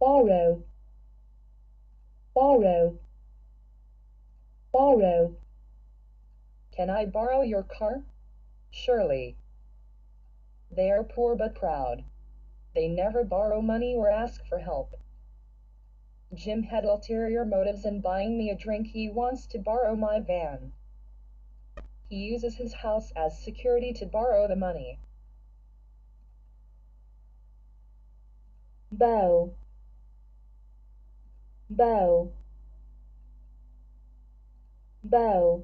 borrow, borrow, borrow. Can I borrow your car? Surely. They are poor but proud. They never borrow money or ask for help. Jim had ulterior motives in buying me a drink. He wants to borrow my van. He uses his house as security to borrow the money. Bow, bow, bow.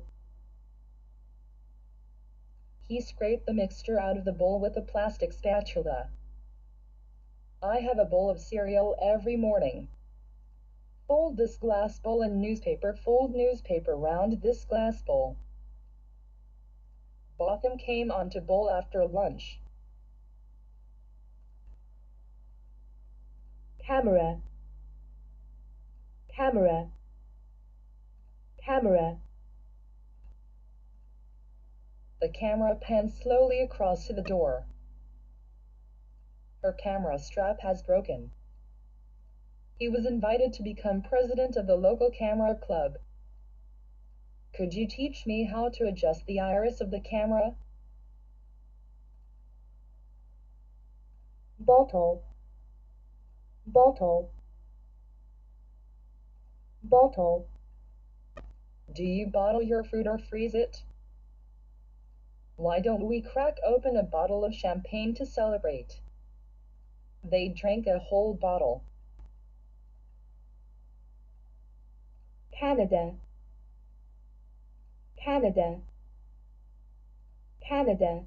He scraped the mixture out of the bowl with a plastic spatula. I have a bowl of cereal every morning. Fold this glass bowl in newspaper. Fold newspaper round this glass bowl. Botham came onto bowl after lunch. Camera, camera, camera. The camera pans slowly across to the door. Her camera strap has broken. He was invited to become president of the local camera club. Could you teach me how to adjust the iris of the camera? Bottle, bottle, bottle. Do you bottle your fruit or freeze it? Why don't we crack open a bottle of champagne to celebrate? They drank a whole bottle. Canada, Canada, Canada.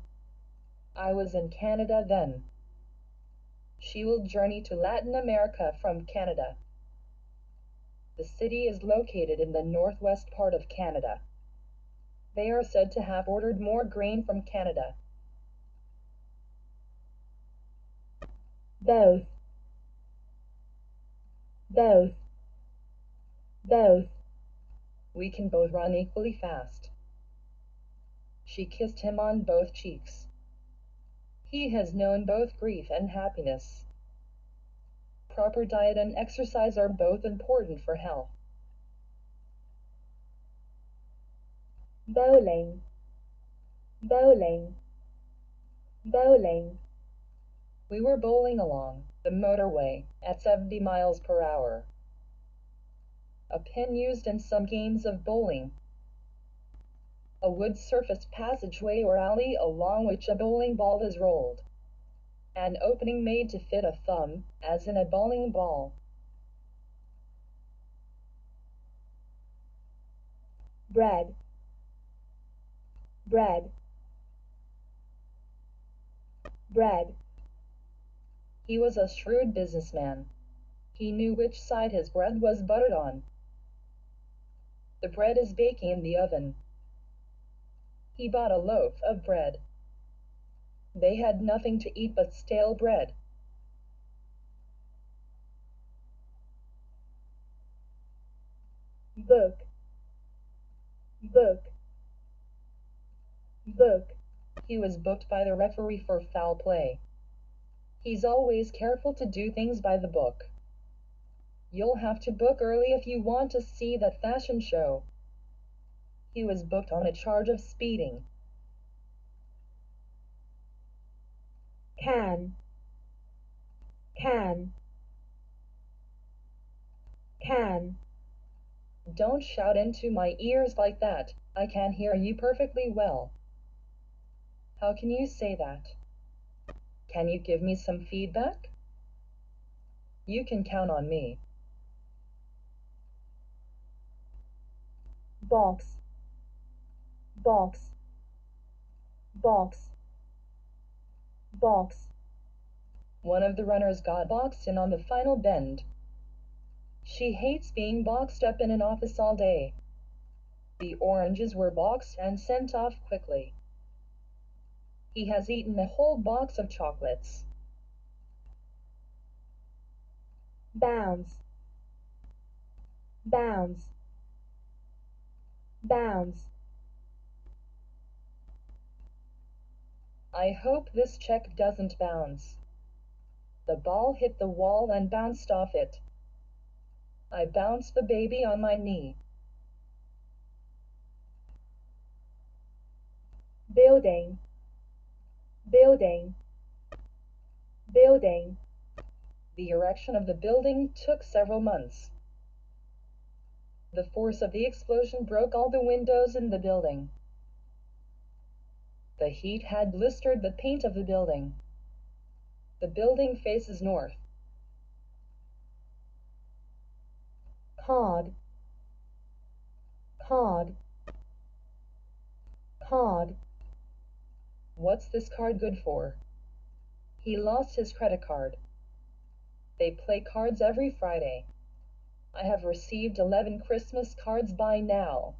I was in Canada then. She will journey to Latin America from Canada. The city is located in the northwest part of Canada. They are said to have ordered more grain from Canada. Both, both, both. We can both run equally fast. She kissed him on both cheeks. He has known both grief and happiness. Proper diet and exercise are both important for health. Bowling, bowling, bowling. We were bowling along the motorway at 70 miles per hour. A pin used in some games of bowling. A wood surfaced passageway or alley along which a bowling ball is rolled. An opening made to fit a thumb, as in a bowling ball. Bread, bread, bread. He was a shrewd businessman. He knew which side his bread was buttered on. The bread is baking in the oven. He bought a loaf of bread. They had nothing to eat but stale bread. Book, book, book. He was booked by the referee for foul play. He's always careful to do things by the book. You'll have to book early if you want to see that fashion show. He was booked on a charge of speeding. Can, can, can. Don't shout into my ears like that. I can hear you perfectly well. How can you say that? Can you give me some feedback? You can count on me. Box, box, box, box. One of the runners got boxed in on the final bend. She hates being boxed up in an office all day. The oranges were boxed and sent off quickly. He has eaten a whole box of chocolates. Bounce, bounce, bounce. I hope this check doesn't bounce. The ball hit the wall and bounced off it. I bounce the baby on my knee. Building, building, building. The erection of the building took several months. The force of the explosion broke all the windows in the building. The heat had blistered the paint of the building. The building faces north. Card, card, card. What's this card good for? He lost his credit card. They play cards every Friday. I have received 11 Christmas cards by now.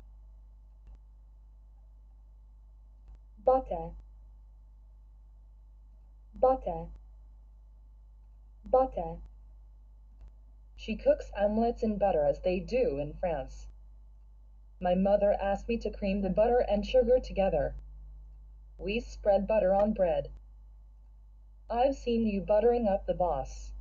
Butter, butter, butter. She cooks omelets in butter as they do in France. My mother asked me to cream the butter and sugar together. We spread butter on bread. I've seen you buttering up the boss.